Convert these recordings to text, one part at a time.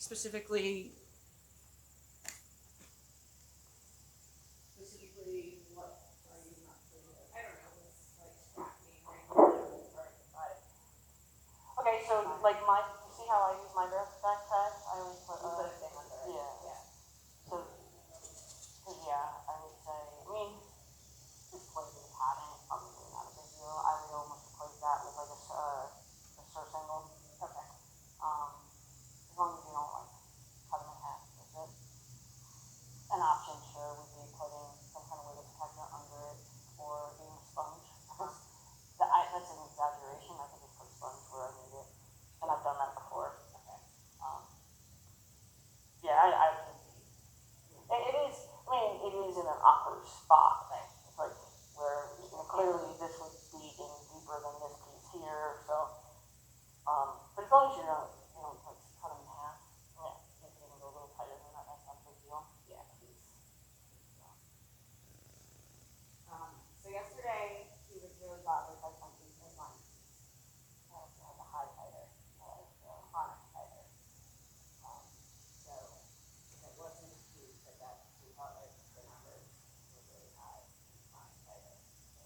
specifically what are you not clear with? I don't know, it's like scrappy, right? Okay, so like you see how I use my backpack? I always put You put a thing under it. yeah. So, yeah, I would say, I mean, just plain padding is probably not a big deal. I would almost equate that with like a search angle. Okay. As long as you don't like cut them in half with it. An option sure would be putting some kind of weight protector under it or even a sponge. That's an exaggeration. I think it's put a sponge where I need it. And I've done that before. Okay. Yeah, it is, I mean, it is in an awkward spot. Right. It's like where, clearly this would be in deeper than this piece here, so, but as long as you don't like cut them in half, yeah, you can go a little tighter than that, that's not a big deal. Yeah, please. So yesterday he was really bothered by something in line. Like a high tighter, chronic tighter. So it wasn't huge, but that he felt like the numbers were really high, chronic tighter.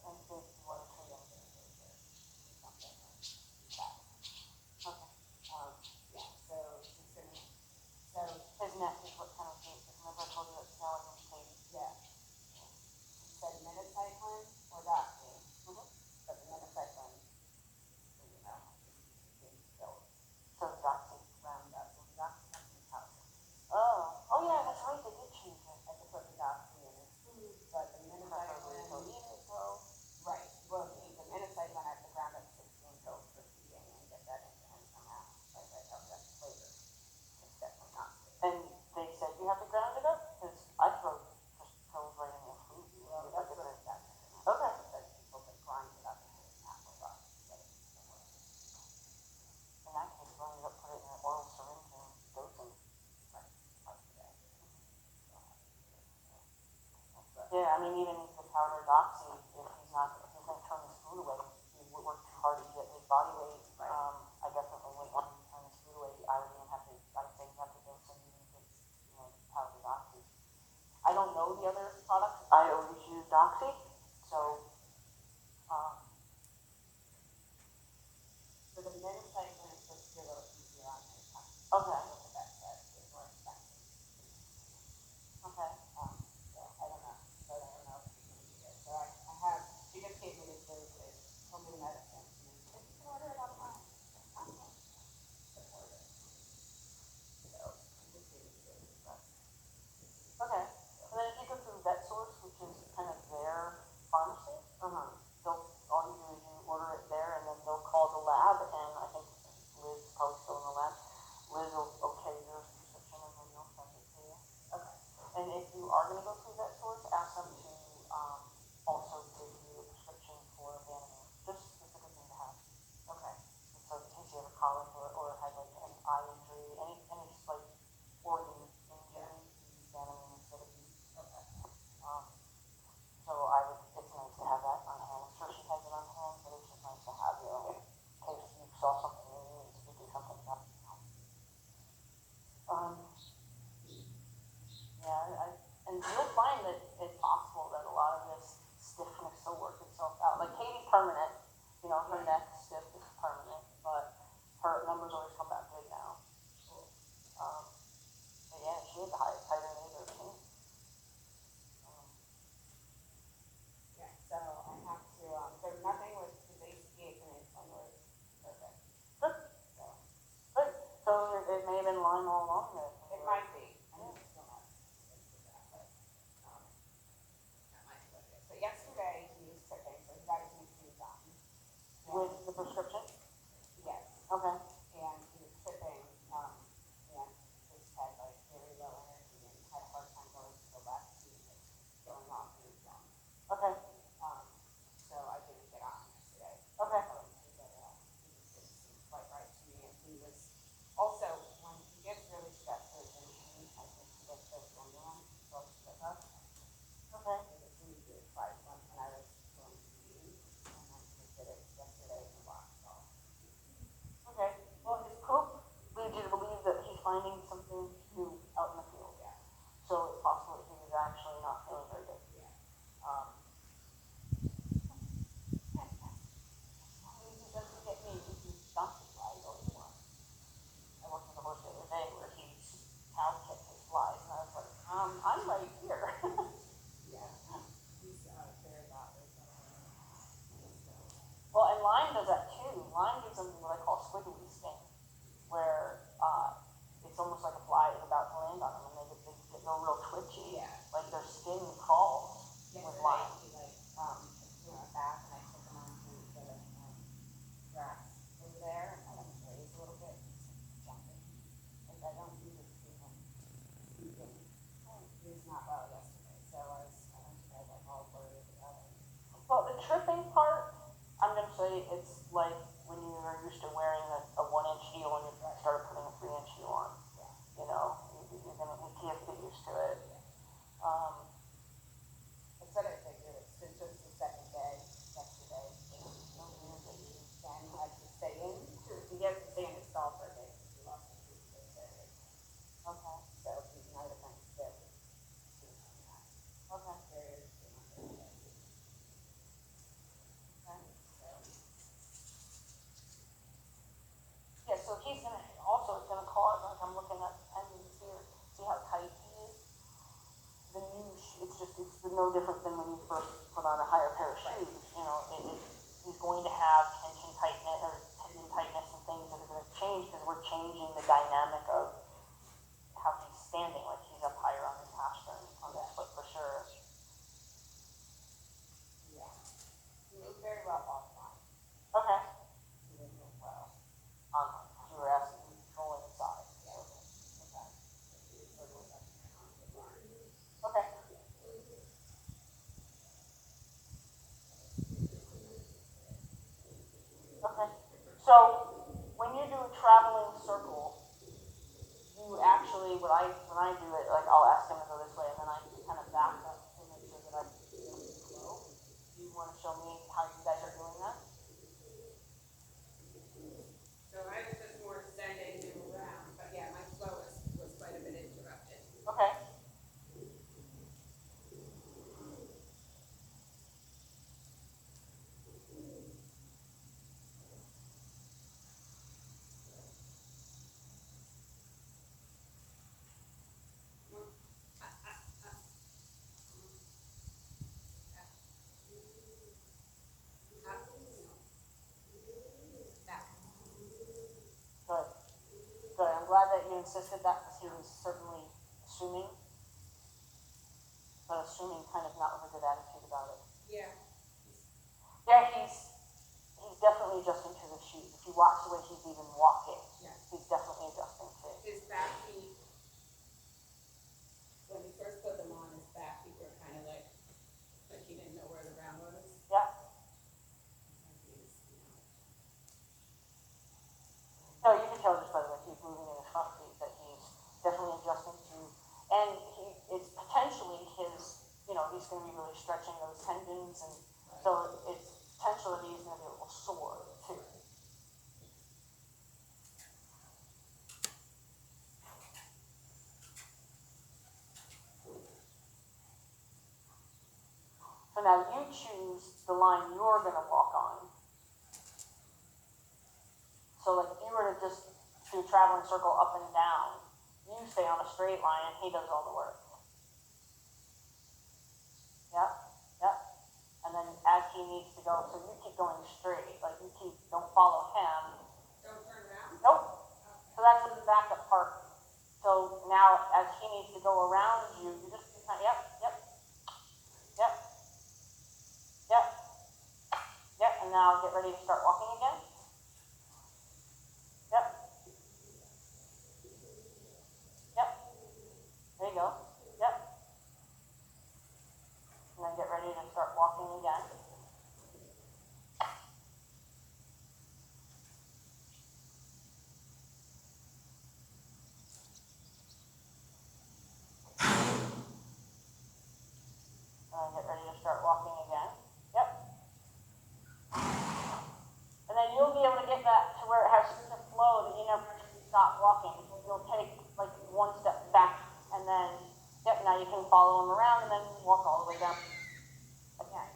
And so you want to tell them Something like that. okay. Yeah, so he's gonna, so His neck is what kind of shape, remember I told you that skeleton shape? yeah. He said minocycline or doxy, but the minocycline, you know, is still So the doxy. round up. So the doxy comes in pouches. Oh yeah, that's right, they did change it. I could put the doxy in his food, but the minocycline, right, well, the minocycline I have to ground up 16 pills for feeding and get that into him somehow. Like I tell that flavor. It's definitely not good. And they said you have to ground it up? Because I throw just pills right in your food. Well, that's what it does. Okay. That people can grind it up into an apple box. In that case, grind it up, put it in an oral syringe and dose them. Yeah, I mean, even the powder doxy, if he's going to turn his food away, he would work too hard to get his body weight. Right. I definitely wouldn't want him to turn his food away. I would even have to, I'd say you have to dose him with, powder doxy. I don't know the other products. I always use doxy, so, So the minocycline is supposed to be a little easier on his tongue. okay. The best that is more expensive. Okay. So I don't know, but I don't know if he's gonna be good. So I have, she just gave me this dosage, told me the medicine, and then she said, you can order it online. I'm like, support it. So she just gave me the dosage, but Okay. And then if you go through VetSource, which is kind of their pharmacy, all you do is you order it there, and then they'll call the lab, and I think Liz is probably still in the lab. Liz will okay your prescription, and then they'll send it to you. okay. And if you are going to go through VetSource, ask them to also give you a prescription for Vanamin. Just it's a good thing to have. Okay. So in case you have a colic or had like an eye injury, any like organ injury, use Vanamin instead of beef. Okay. So it's nice to have that on hand. I'm sure she has it on hand, but it's just nice to have, in case you saw something and you needed to do something about it. Yeah, and you'll find that it's possible that a lot of this stiffness will work itself out. Like Katie's permanent, her neck stiff is permanent, but her numbers always come back good now. But yeah, she had the highest tighter than either of me. Yeah, so I have to, so nothing with his ACH and insulin was perfect. Good. So Good. So it may have been lying all along there. it might be. I mean, it's still not that, but that might be what it is. But yesterday he was tripping, so he got his new shoes on. With the prescription? line gives them what I call squiggly skin, where, it's almost like a fly is about to land on them, and they get real twitchy, Yeah. like their skin crawls with Yesterday, lime. he threw my back and I took him onto the, grass over there and I let him graze a little bit, jumping. Like I don't usually see him eating. He was not well yesterday, so I went to bed like all worried about him. Well, the tripping part, I'm gonna say it's like when you are used to wearing a 1-inch heel and you start putting a 3-inch heel on. Yeah. You know, you can't get used to it. That's what I figured, since it was the second day, yesterday, no communication, Ken had to stay in, he has to stay in his stall for a day, because he lost his tooth this day. Okay, So he might have been sick. okay, Very, so, okay. Yeah, so he's gonna, also it's gonna cause, like I'm looking at tendons here, see how tight he is? The new, it's no different than when you first put on a higher pair of shoes, you know, he's going to have tension tightness or tendon tightness and things that are gonna change because we're changing the dynamic of how he's standing, like he's up higher on his hamstring on this foot for sure. yeah. He moved very well offline. Okay. He didn't move well. You were asking me controlling the size. Yeah. Okay. He was sort of like on the barn. Okay. Okay. So when you do a traveling circle, you actually, when I do it, like I'll ask him to go this way and then I kind of back up to make sure that I flow. Do you want to show me how you guys are doing that? So I was just more sending him around, but yeah, my flow was quite a bit interrupted. Okay. Good. Good. I'm glad that you insisted that because he was certainly assuming, but assuming kind of not with a good attitude about it. Yeah. Yeah, he's definitely adjusting to the shoes. If you watch the way he's even walking, Yeah. he's definitely adjusting to it. His back feet, when we first put them on, his back feet were kind of like he didn't know where the ground was. Yeah. He's, No, you can tell just by the way he's moving in his front feet that he's definitely adjusting to, and it's potentially his, you know, he's going to be really stretching those tendons, and so it's potential that he's going to be a little sore too. So now you choose the line you're going to walk on. So like if you were to just do a traveling circle up and down, you stay on a straight line and he does all the work. Yep, yep. And then as he needs to go, so you keep going straight, like don't follow him. don't turn around? Nope. So that's the backup part. So now as he needs to go around you, you just kind of, yep, and now get ready to start walking again. Yep. There you go. Yep. And then get ready to start walking again. And then get ready to start walking again. Yep. And then you'll be able to get that to where it has such a flow that you never stop walking. You'll take like one step back and then, yep, now you can follow him around and then walk all the way down again.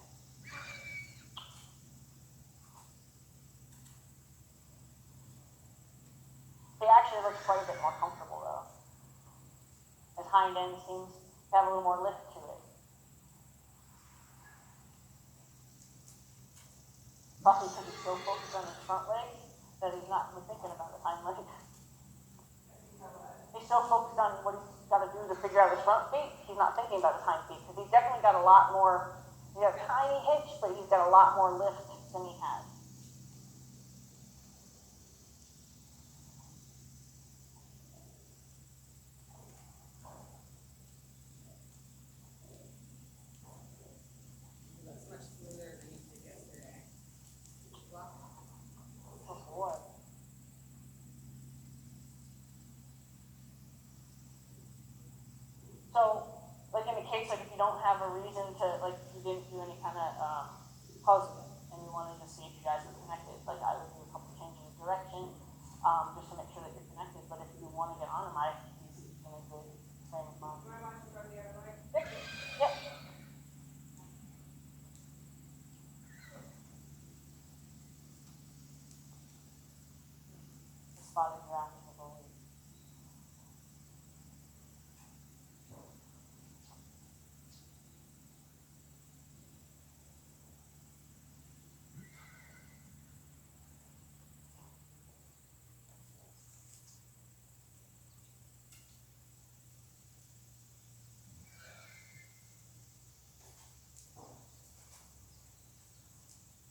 He actually looks quite a bit more comfortable though. His hind end seems to have a little more lift to it. probably because he's so focused on his front legs that he's not even thinking about his hind legs. He's so focused on what he's got to do to figure out his front feet, he's not thinking about his hind feet, because he's definitely got a lot more, he's got a tiny hitch, but he's got a lot more lift than he has. Looks much smoother than you did yesterday. Well, Oh boy. So, like in the case, like if you don't have a reason to, like you didn't do any kind of puzzle and you wanted to see if you guys were connected, like I would do a couple changes of direction, just to make sure that you're connected. But if you want to get on him, he's in a good frame of mind. do I want to go the other way? Yep. The spotted ground is the goalie.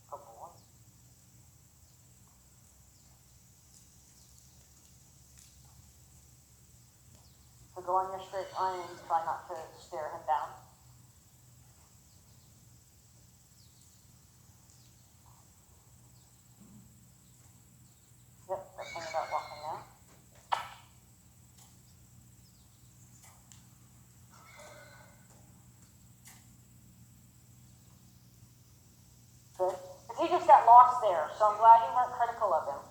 Couple more. So go on your straight line and try not to stare him down. Yep, that's thing about walking now. Good. But he just got lost there, so I'm glad you weren't critical of him.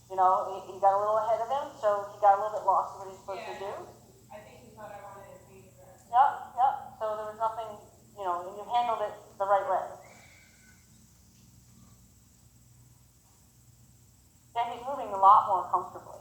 You know, he got a little ahead of him, so he got a little bit lost in what he's supposed to do. I think he thought I wanted his feet first. Yep. So there was nothing, you know, and you handled it the right way. And he's moving a lot more comfortably.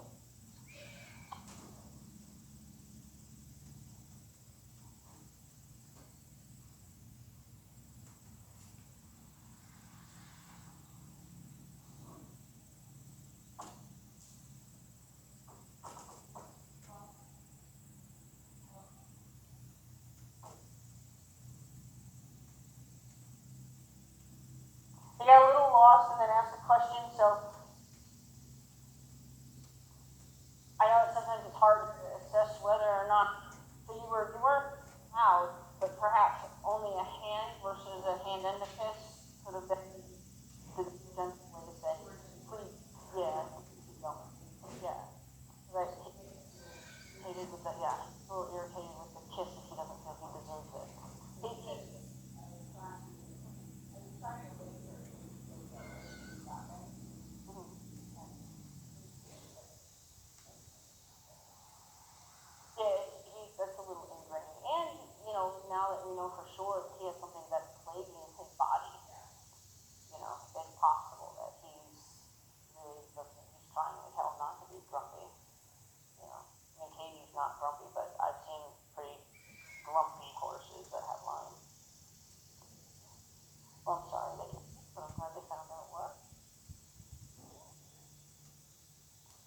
He got a little lost and then asked a question, so I know that sometimes it's hard to assess whether or not, so you weren't out, but perhaps only a hand versus a hand and a fist could have been the gentle way to say, please, yeah, keep going. Yeah. Right. Irritated with the, yeah, a little irritated with the kiss if he doesn't feel he deserves it. That's a little ingrained. And, you know, now that we know for sure that he has something that's plaguing his body, you know, it's possible that he's really he's trying like hell not to be grumpy. You know, I mean, Katie's not grumpy, but I've seen pretty grumpy horses that have lines. Well, I'm sorry, but I'm glad they found out what.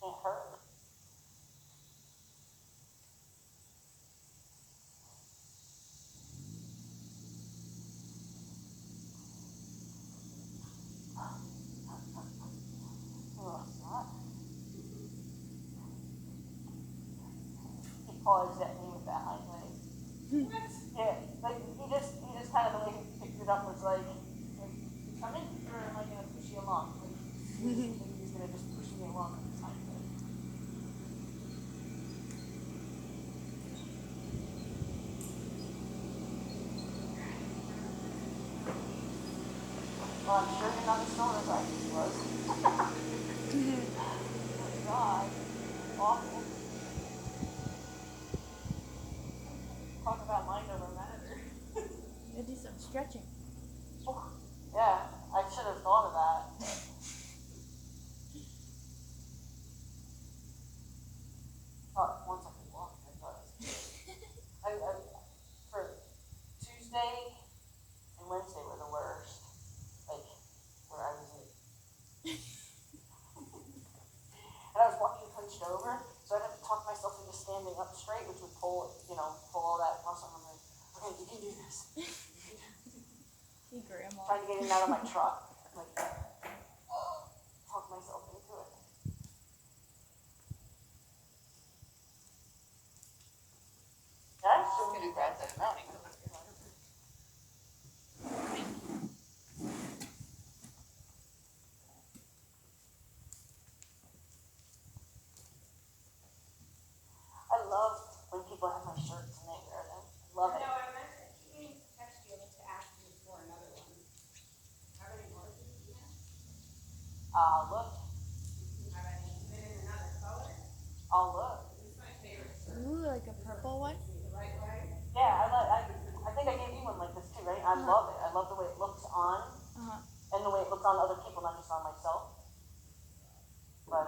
Can't hurt. Oh, it's not. He paused at me with that hind leg. Yeah, like he just kind of the way he picked it up was like come in, or am I gonna push you along? Like, he's gonna just push me along with his hind leg. Well, I'm sure you're not as sore as I was. Oh God, awful. Talk about mind over matter. I do some stretching. Oh, yeah, I should have thought of that. Thought once I could walk, I thought I for Tuesday and Wednesday were the worst. Like where I standing up straight, which would pull all that muscle. I'm like, okay, you can do this. Hey, Grandma. Trying to get in and out of my truck, like, talk myself into it. I assume you guys are mounting. I love when people have my shirts and they wear them. Love it. No, I meant to, he text you to ask you for another one. Have any more? Look, Have any even in another color? I'll look. This is my favorite shirt. Ooh, like a purple one? The right way. Yeah, I think I gave you one like this too, right? I love it. I love the way it looks on and the way it looks on other people, not just on myself. But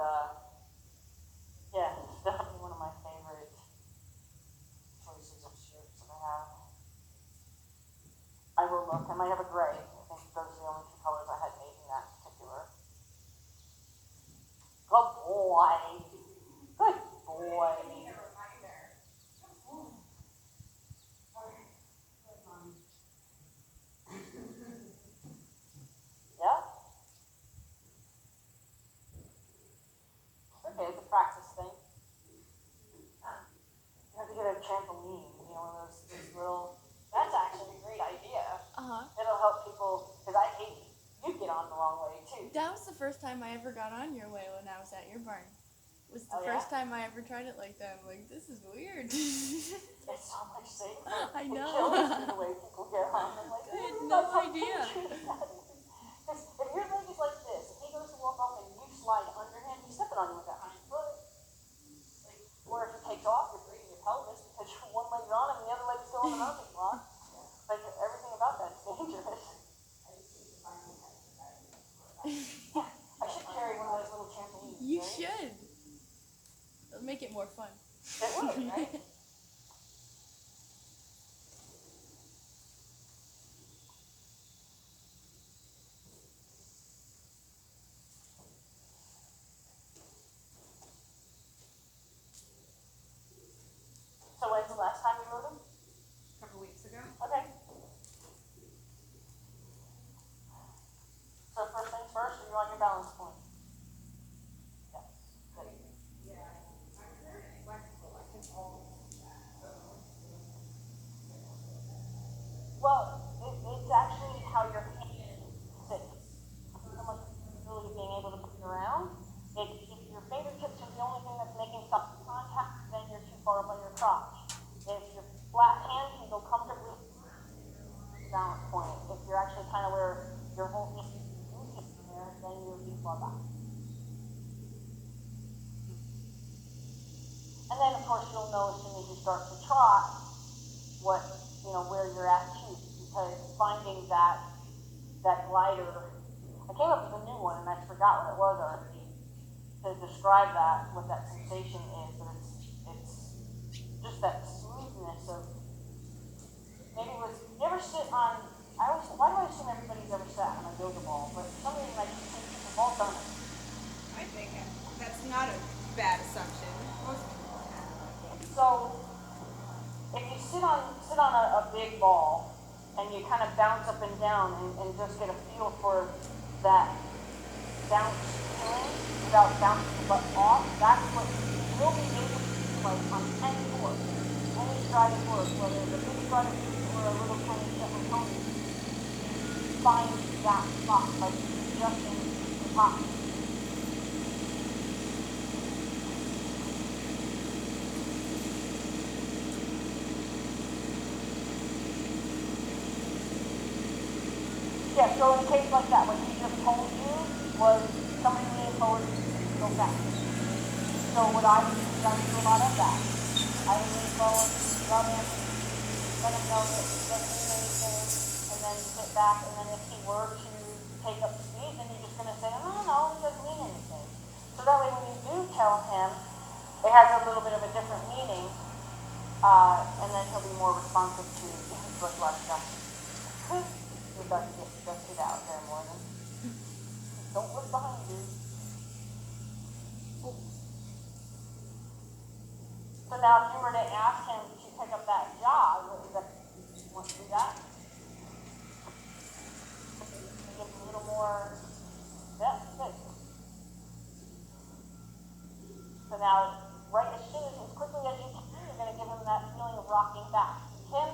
yeah, it's definitely one of my favorite choices of shirts that I have. I will look. I might have a gray. I think those are the only two colors I had made in that particular. Good boy. Good boy. I need a reminder. Yeah? Okay, it's a practice thing. You have to get a trampoline, one of those little, that's actually a great idea. It'll help people, because I hate, you get on the wrong way too. That was the first time I ever got on your way when I was at your barn. It was the Oh, yeah? first time I ever tried it like that. I'm like, this is weird. It's so much safer. I It know. kills me the way people get on. I'm like, I had "Ooh, no that's idea." Because if your leg is like this, if he goes to walk off and you slide under him, he's stepping on you with that hind foot. Like, or if he takes off, you're breaking your pelvis because one leg's on him and the other leg's still on the mounting block. Like, everything about that is dangerous. Yeah, I should carry one of those little trampolines. You right? should. It'll make it more fun. It would, right? So when's the last time you rode them? A couple weeks ago. Okay. So first things first, are you on your balance point? Yes. Good. Yeah, I'm very flexible. I can always do that. Well, it's actually how your hand sits. So much ability of being able to move around. If your fingertips are the only thing that's making some contact, then you're too far up on your crotch. If your flat hand can go comfortably balance point. If you're actually kind of where your whole knee is there, then you're too far back. And then of course you'll know as soon as you start to trot where you're at too, because finding that glider, I came up with a new one and I forgot what it was already to describe that, what that sensation is, but it's just that smoothness of, maybe it was, you ever sit on, why do I assume everybody's ever sat on a yoga ball, but some reason I just think people have all done it. I think that's not a bad assumption. Most people have. So, if you sit on a big ball and you kind of bounce up and down and just get a feel for that bounce feeling without bouncing the butt off, that's what you'll be able to do like on any course, any stride course, whether it's a big stride or a little tiny step of pony, find that spot, like just in the top. Yeah, so in a case like that, what he just told you was somebody leaning forward to go back. So what I do is I do a lot of that. I lean forward, rub him, let him know that he doesn't mean anything, and then sit back, and then if he were to take up speed, then you're just going to say, no, he doesn't mean anything. So that way when you do tell him, it has a little bit of a different meaning, and then he'll be more responsive to what you are saying. You're about to get out there, Morgan. Don't look behind you. So So now if you were to ask him to pick up that job, would that, you want to do that? Give him a little more, yeah, good. So now, right as quickly as you can, you're going to give him that feeling of rocking back. Him,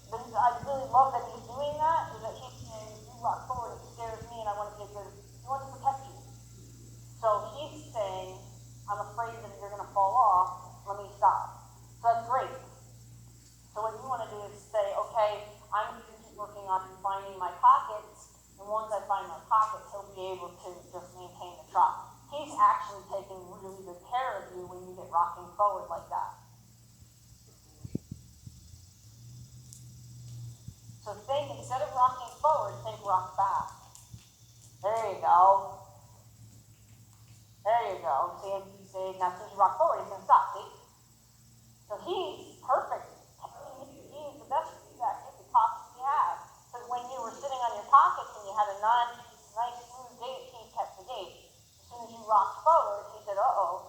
I really love that he's doing that, is that he's saying, you rock forward, it scares me, and I want to get good. He wants to protect you. So he's saying, I'm afraid that you're going to fall off, let me stop. So that's great. So what you want to do is say, okay, I'm going to keep working on finding my pockets, and once I find my pockets, he'll be able to just maintain the trot. He's actually taking really good care of you when you get rocking forward like that. So think, instead of rocking forward, think rock back. There you go. There you go. See, now since you rock forward, he's going to stop, see? So he's perfect. He's the best feedback you could possibly have. Because when you were sitting on your pockets and you had a nice smooth gait, he kept the gait. As soon as you rocked forward, he said, uh-oh.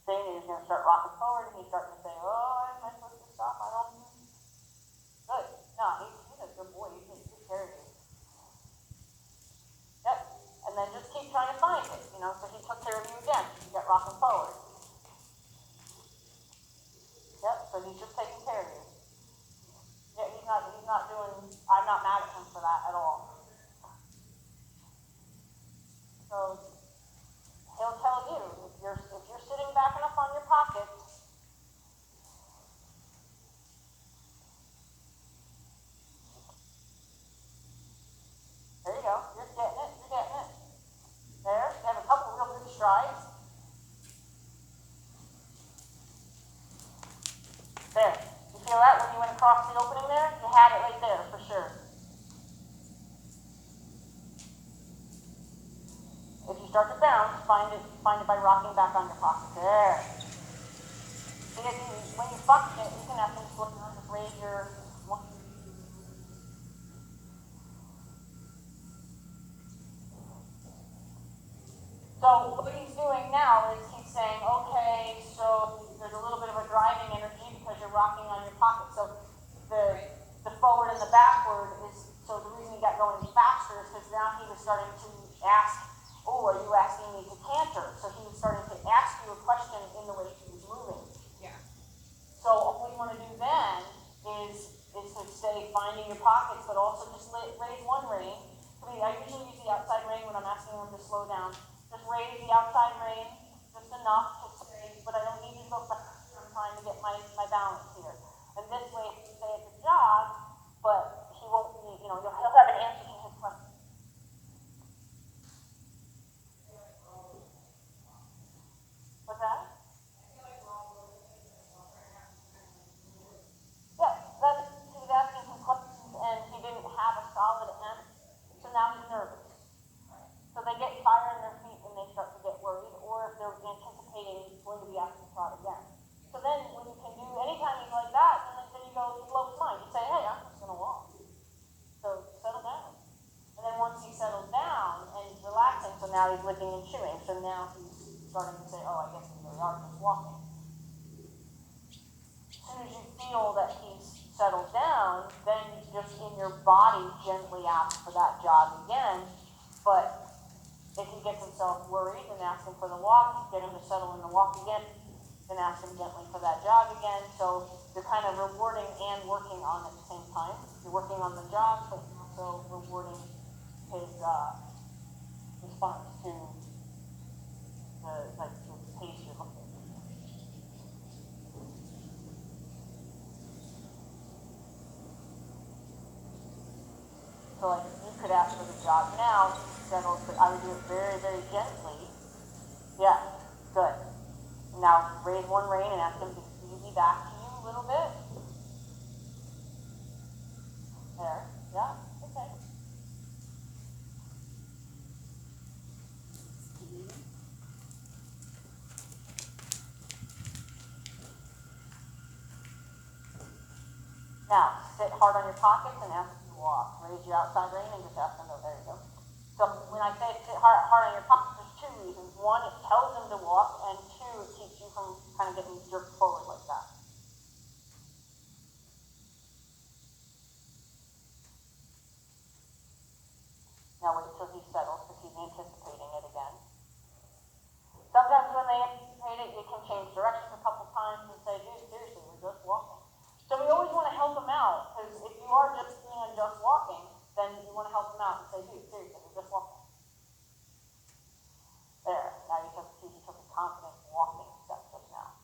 Then he's going to start rocking forward, and he's starting to say, oh, am I supposed to stop? I don't know. Good. No, he's a good boy. He takes good care of you. Yep. And then just keep trying to find it, you know, so he took care of you again. You got rocking forward. Yep, so he's just taking care of you. Yeah, he's not doing, I'm not mad at him for that at all. So he'll tell you, if you're sitting back enough on your pockets, there you go, you're getting it. There, you have a couple real good strides. There, you feel that when you went across the opening there? You had it right there, for sure. If you start to bounce, find it by rocking back on your pocket. There. See, when you fuck it, you can have things slow down, just raise your one. So what he's doing now is he's saying, okay, so there's a little bit of a driving energy because you're rocking on your pocket. So the forward and the backward is, so the reason he got going faster is because now he was starting to ask, oh, are you asking me to canter? So he was starting to ask you a question in the way he was moving. Yeah. So what you want to do then is to say finding your pockets, but also just raise one rein. I usually use the outside rein when I'm asking them to slow down. Just raise the outside rein just enough to say, but I don't need you to go fast. I'm trying to get my balance here. And this way, he can say it's a job, but he won't be, he'll have an answer to his question. What's that? Yeah, he was asking some questions and he didn't have a solid answer, so now he's nervous. So they get fire in their feet and they start to get worried, or if they're anticipating he's going to be asked to try again. So then when you can do, anytime he's like that, then you go, you blow his mind. You say, hey, I'm just going to walk. So settle down. And then once he settles down and he's relaxing, so now he's licking and chewing. So now he's starting to say, oh, I guess we really are just walking. As soon as you feel that he's settled down, then just in your body gently ask for that jog again. But if he gets himself worried, then ask him for the walk, get him to settle in the walk again, then ask him gently for that jog again. So you're kind of rewarding and working on at the same time. You're working on the jog, but you're also rewarding his response to the pace you're looking at. So like you could ask for the jog now, settle, but I would do it very, very gently. Yeah, good. Now raise one rein and ask him to easy back to you a little bit. There, yeah, okay. Now, sit hard on your pockets and ask him to walk. Raise your outside rein and just ask him to, there you go. So when I say sit hard on your pockets, there's two reasons. One, it tells him to walk, and two, it keeps you from kind of getting jerked forward like that. Now wait till he settles, because he's anticipating it again. Sometimes when they anticipate it, you can change direction a couple times and say, dude, seriously, we're just walking. So we always want to help them out, because if you are just being on just walking, then you want to help them out and say, dude, seriously, we're just walking. There, now you can see he took a confident walking step just now.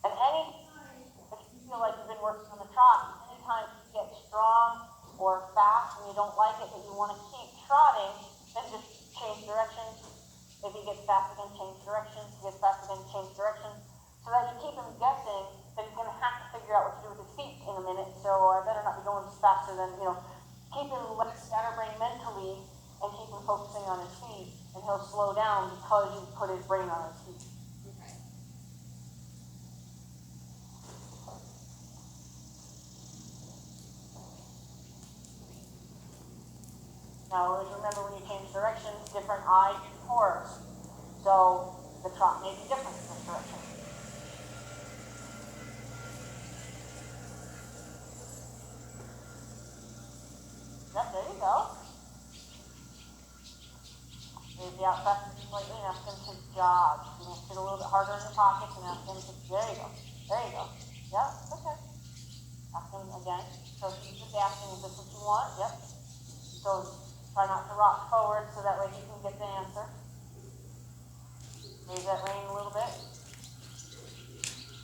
And anytime, if you feel like you've been working on the trot, anytime you get strong or fast and you don't like it, but you want to keep trotting, then just change directions. If he gets fast again, change directions. If he gets fast again, change directions. So that you keep him guessing that he's going to have to figure out what to do with his feet in a minute, so I better not be going faster than, keep him scatterbrain mentally and keep him focusing on his feet, and he'll slow down because you put his brain on his feet. Okay. Now, always remember when you change directions, different eye pores. So the trot may be different in this direction. Yep, there you go. Raise the outside slightly and ask him to jog. You want to sit a little bit harder in your pockets and ask him to, there you go. There you go. Yep, okay. Ask him again. So he's just asking, is this what you want? Yep. So try not to rock forward so that way he can get the answer. Raise that rein a little bit.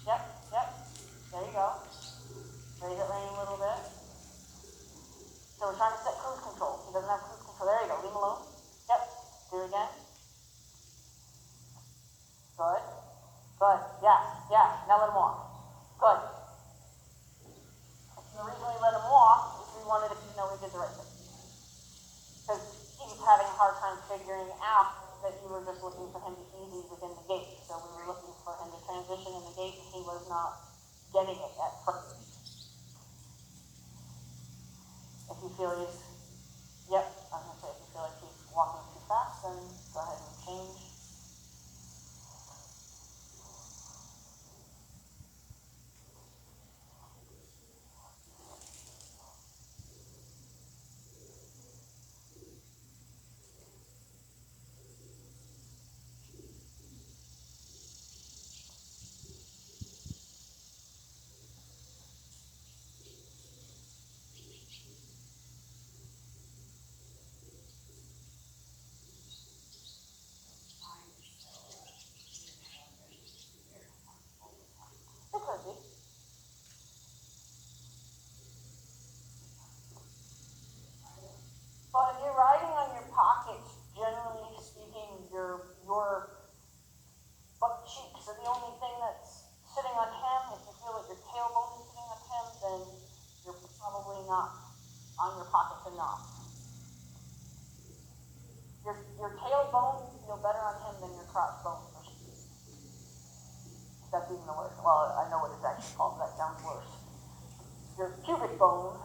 Yep, yep. There you go. Raise that rein a little bit. So we're trying to set cruise control. He doesn't have cruise control. There you go. Leave him alone. Yep. Do it again. Good. Good. Yes. Yes. Now let him walk. Good. The reason we let him walk is we wanted to know we did the right thing. Because he was having a hard time figuring out that you were just looking for him to easy within the gate. So we were looking for him to transition in the gate, and he was not getting it at first. If you feel he's, yep, I was going to say, if you feel like he's walking too fast, then go ahead and change. It could be. But if you're riding on your pockets, generally speaking, your butt cheeks are the only thing that's sitting on him. If you feel like your tailbone is sitting on him, then you're probably not on your pockets enough. Your tailbone feel better on him than your crotch bone. That's even worse. Well, I know what it's actually called. That sounds worse. Your pubic bone.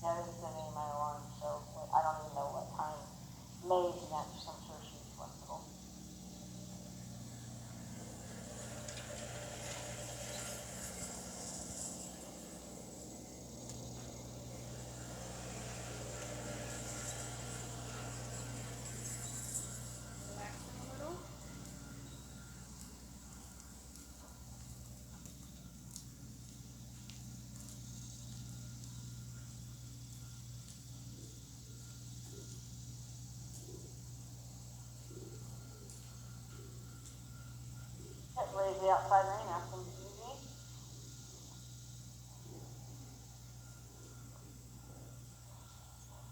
Yeah, this is the name of my alarm, so I don't even know what time May's next. I'm sure she's flexible. Relax him a little. Yep, raise the outside rein, ask him to easy.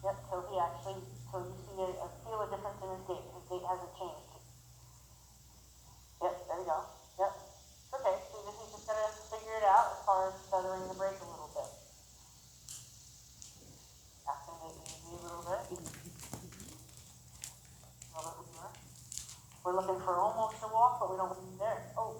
Yep, so he actually, so you see feel a difference in his gait. His gait hasn't changed. Yep, there you go. Yep. Okay, so he's just gonna figure it out as far as feathering the brake a little bit. Ask him to easy a little bit. A little bit more. We're looking for almost a walk, but we don't want to be there. Oh,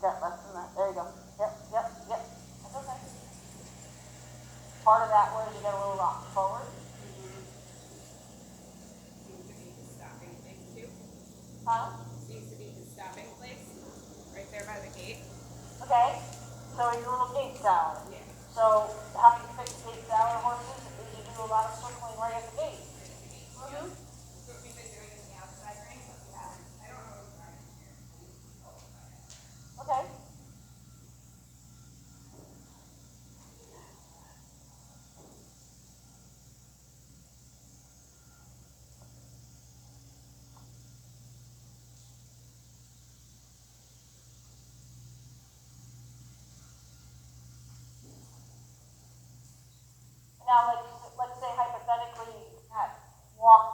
Yep, less than that. There you go. Yep. That's okay. Part of that was you got a little rock forward. Seems to be the stopping place too. Huh? Seems to be the stopping place, right there by the gate. Okay. So your little gate salad. Yeah. So how do you fix gate salad horses? Is you do a lot of circling right at the gate. Mm-hmm. That's what we've been doing in the outside ring, but we haven't. I don't know what's right here. Okay. Now, let's say hypothetically that walk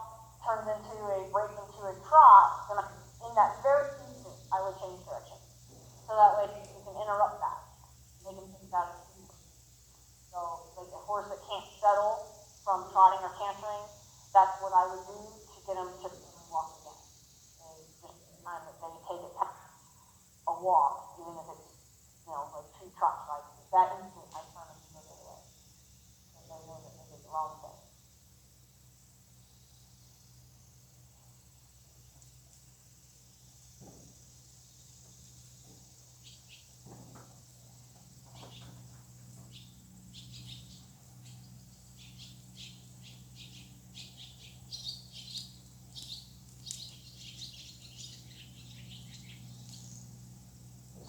turns into a break into a trot, then in that very instant, I would change direction. So that way you can interrupt that. They can think that as fever. So, like a horse that can't settle from trotting or cantering, that's what I would do to get them to walk again. And just time that they take a walk, even if it's, like 2 trot strides. That instant, I turn them to the other way. And they know that they did the wrong thing.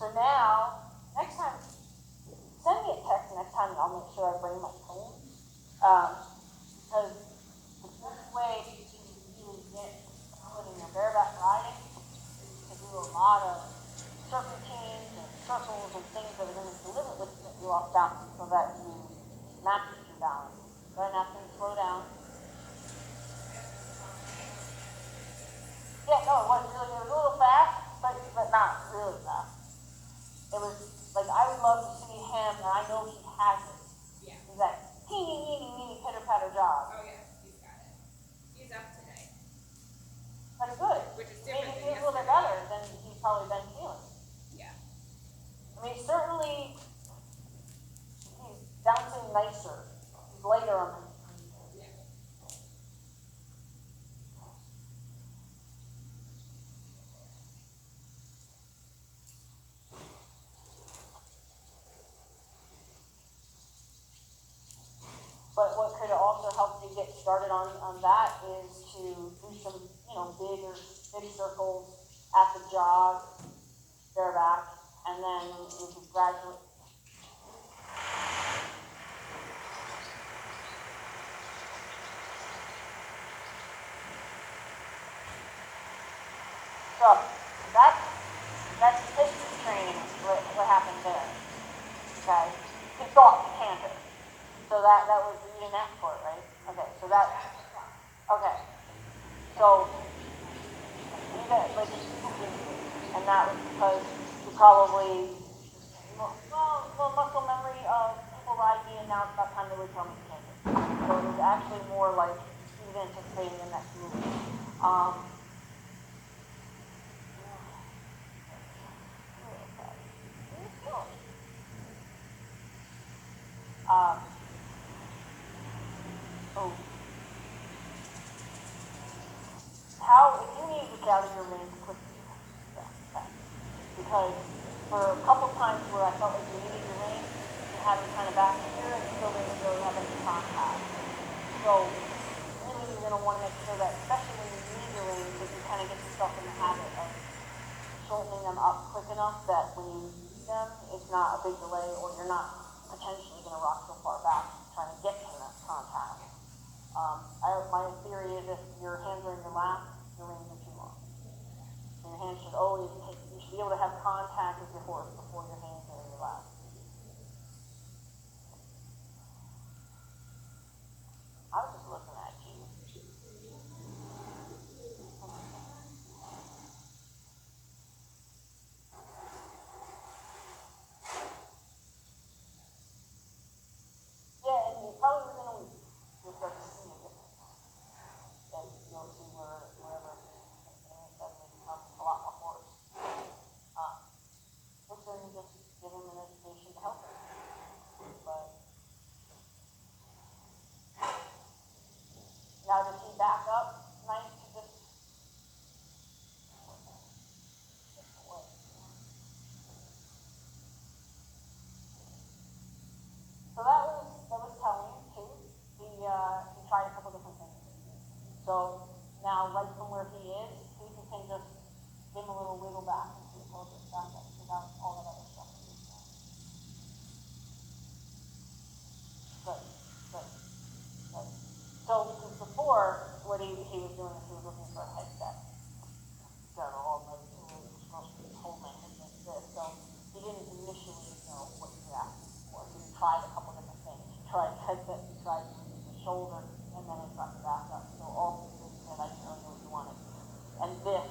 So now, next time, send me a text next time and I'll make sure I bring my phone. Because the best way to really get going in your bareback riding is to do a lot of serpentines and circles and things that are going to deliberately get you off balance so that you master your balance. Then after you slow down. Yeah, no, it was a little fast, but not really fast. It was like I would love to see him, and I know he has it. Yeah. He's that teeny pitter patter job. Oh yeah, he's got it. He's up today. That's good. Which is Maybe different he than feels a little bit yesterday. better than he's probably been feeling. Yeah. I mean, certainly he's bouncing nicer. He's lighter on the. Yeah. But what could also help you get started on that is to do some, big circles at the jog, bareback, and then you can gradually. So that's distance training. What happened there? Okay, he thought he canted. So that was you didn't ask for it, right? Okay, so that. Okay, so you got and that was because you probably muscle memory of people riding and now it's about time they would tell me to canter. So it was actually more like he was anticipating the next move. If you need to get out of your range quickly, because for a couple times where I felt like you needed your range, you had me kind of back here and still didn't really have any contact. So really you're going to want to make sure that, especially when you need your range, that you kind of get yourself in the habit of shortening them up quick enough that when you need them, it's not a big delay or you're not potentially going to rock so far back trying to get to that contact. My theory is if your hands are in your lap, your reins are too long. So your hands should always you should be able to have contact with your horse before your hands are in your lap. I was just looking at you. Yeah, and you probably within a week you'll start to see a difference. And you'll see wherever it suddenly becomes a lot more horse. Which then he was doing is he was looking for a headset. So all the supposed to be told my headset this, so he didn't initially know what he was asking for. So he tried a couple different things. He tried headset, he tried the shoulder, and then he tried the back up. So all three things said, I didn't really know what he wanted. And this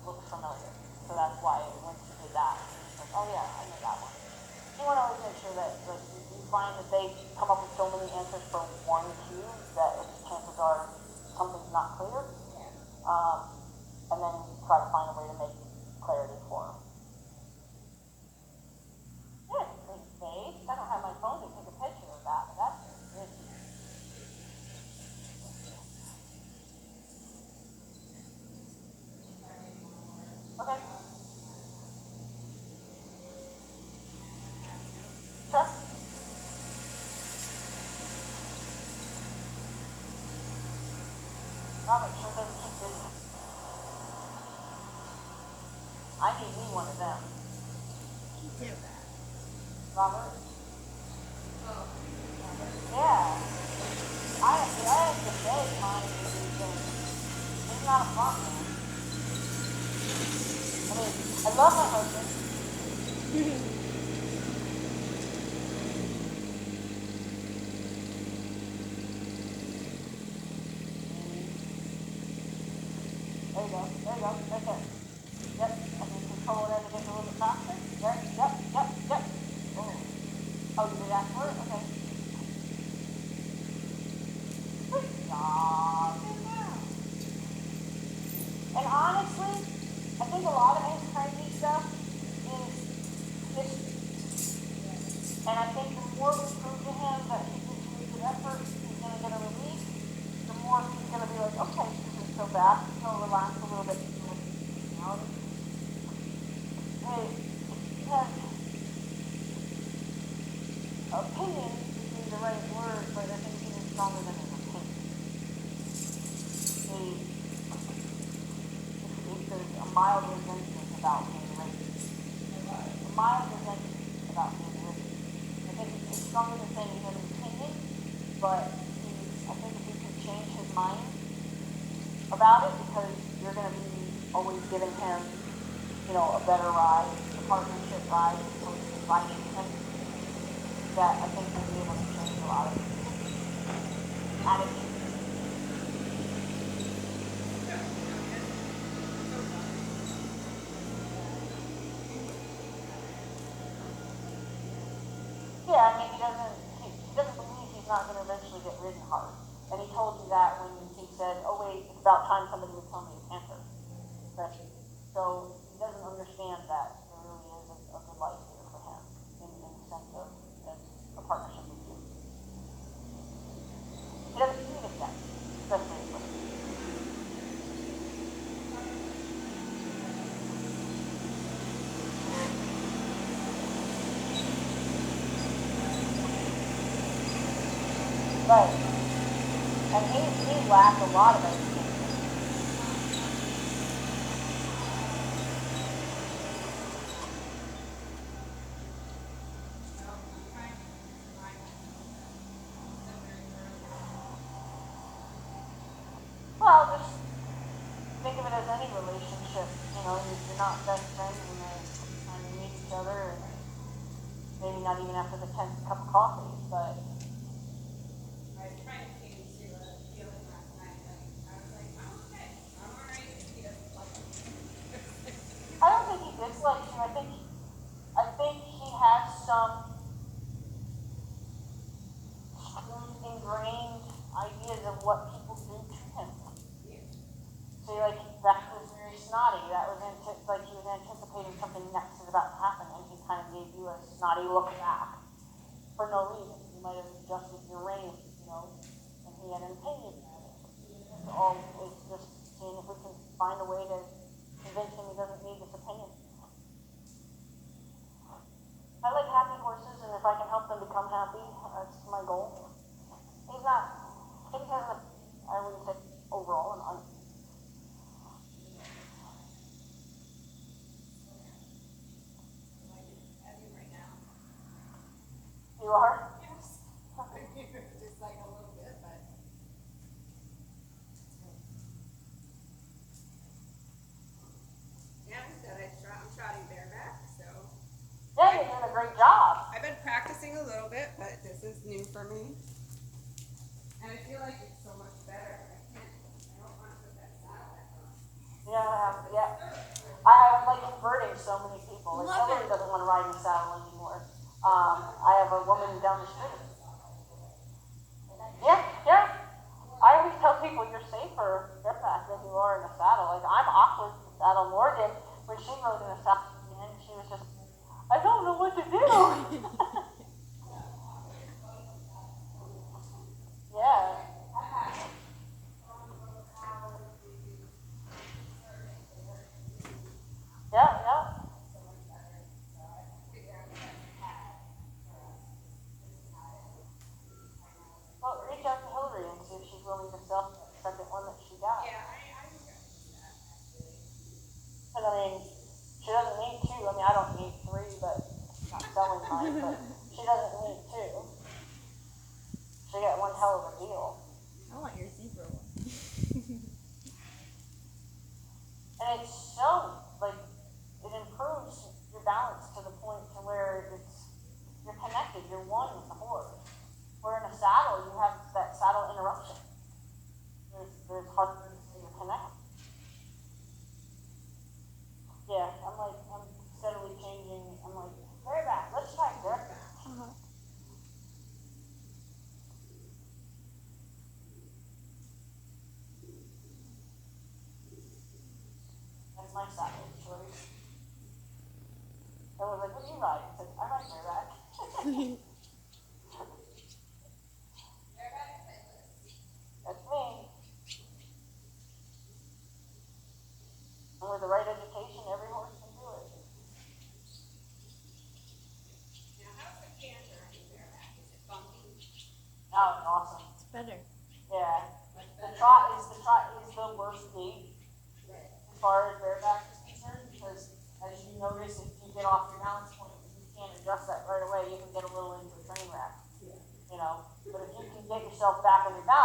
looks familiar. So that's why once he did that, he was like, oh yeah, I know that one. You want to always make sure that like you find that they come up with so many answers for one cue that chances are something's not clear. And then try to find a way to make clarity for them. Yeah, great face. I don't have my phone to take a picture of that, but that's good. Okay. Sure. Robert sure does keep busy. I need me one of them. You do that. Robert? Yeah. I have to say, mine is it's not a problem. I mean, I love my husband. There you go, right there. Yep, and then control it as it gets a little bit faster. Yep. Oh, you did that for it? Okay. Good job. And honestly, I think a lot of his crazy stuff is history. And I think the more we prove to him that he gives really good effort, he's going to get a release, the more he's going to be like, okay, this isn't so bad. He'll relax a little bit. Hey, he has opinion would be the right word, but I think he's stronger than his opinion. There's a mild resentment about being racist. A mild resentment about being racist. I think it's stronger than saying he has an opinion, but I think if he can change his mind about it, because you're going to be always giving him, a better ride, a partnership ride, as opposed to fighting him, that I think we'll be able to change a lot of attitudes. Yeah, I mean, he doesn't believe he's not going to eventually get ridden hard. And he told you that when he said, oh wait, it's about time somebody would tell me his answer. So he doesn't understand that there really is a good life here for him in the sense of a partnership with you. He doesn't see it yet, especially with you. Right. And he lacked a lot of education. Well, just think of it as any relationship. You're not best friends when you meet each other, and maybe not even after the 10th cup of coffee, but. I was trying to change to a feeling last night, like, I was like, I'm okay, I'm alright, he doesn't like me. I don't think he dislikes you. I think he has some ingrained ideas of what people do to him. So like that was very snotty. That was like he was anticipating something next is about to happen, and he kind of gave you a snotty look back for no reason. You might have adjusted your rein, and he had an opinion about it. It's just seeing if we can find a way to convince him he doesn't need this opinion. I like happy horses, and if I can help them become happy, that's my goal. He's not, I wouldn't say overall, you are? Yes. Just like a little bit, but. but this is new for me. And I feel like it's so much better. I don't want to put that saddle back on. I'm like converting so many people. Like Love Hillary it. doesn't want to ride in the saddle anymore. I have a woman down the street. Yeah. I always tell people you're safer bareback than you are in a saddle. Like I'm awkward in the saddle. Morgan, when she rode in a saddle, and she was just, I don't know what to do. Yeah. Yeah. Well, reach out to Hillary and see if she's willing to sell the second one that she got. Yeah, I think I would do that actually. And I mean, she doesn't need two. I mean, I don't need three, but I'm not selling mine, but she doesn't need two. She got one hell of a deal. I want your zebra one. And it's so, like, it improves your balance to the point to where you're connected, you're one with the horse. Where in a saddle, you have that saddle interruption. There's hard to say you're connected. Yeah, I'm steadily changing. I'm like, bareback, let's try bareback. Uh-huh. That's my saddle choice. I was like, what do you ride? I said, I ride bareback. That's me. And with the right education, every horse can do it. Now, how's the canter on the bareback? Is it funky? Oh, it's awesome. It's better. Yeah. The trot is the worst gait as far as bareback is concerned, because as you notice, if you get off your balance point, you can't adjust that right away, you can get a little into a train wreck. You know, but if you can get yourself back on your balance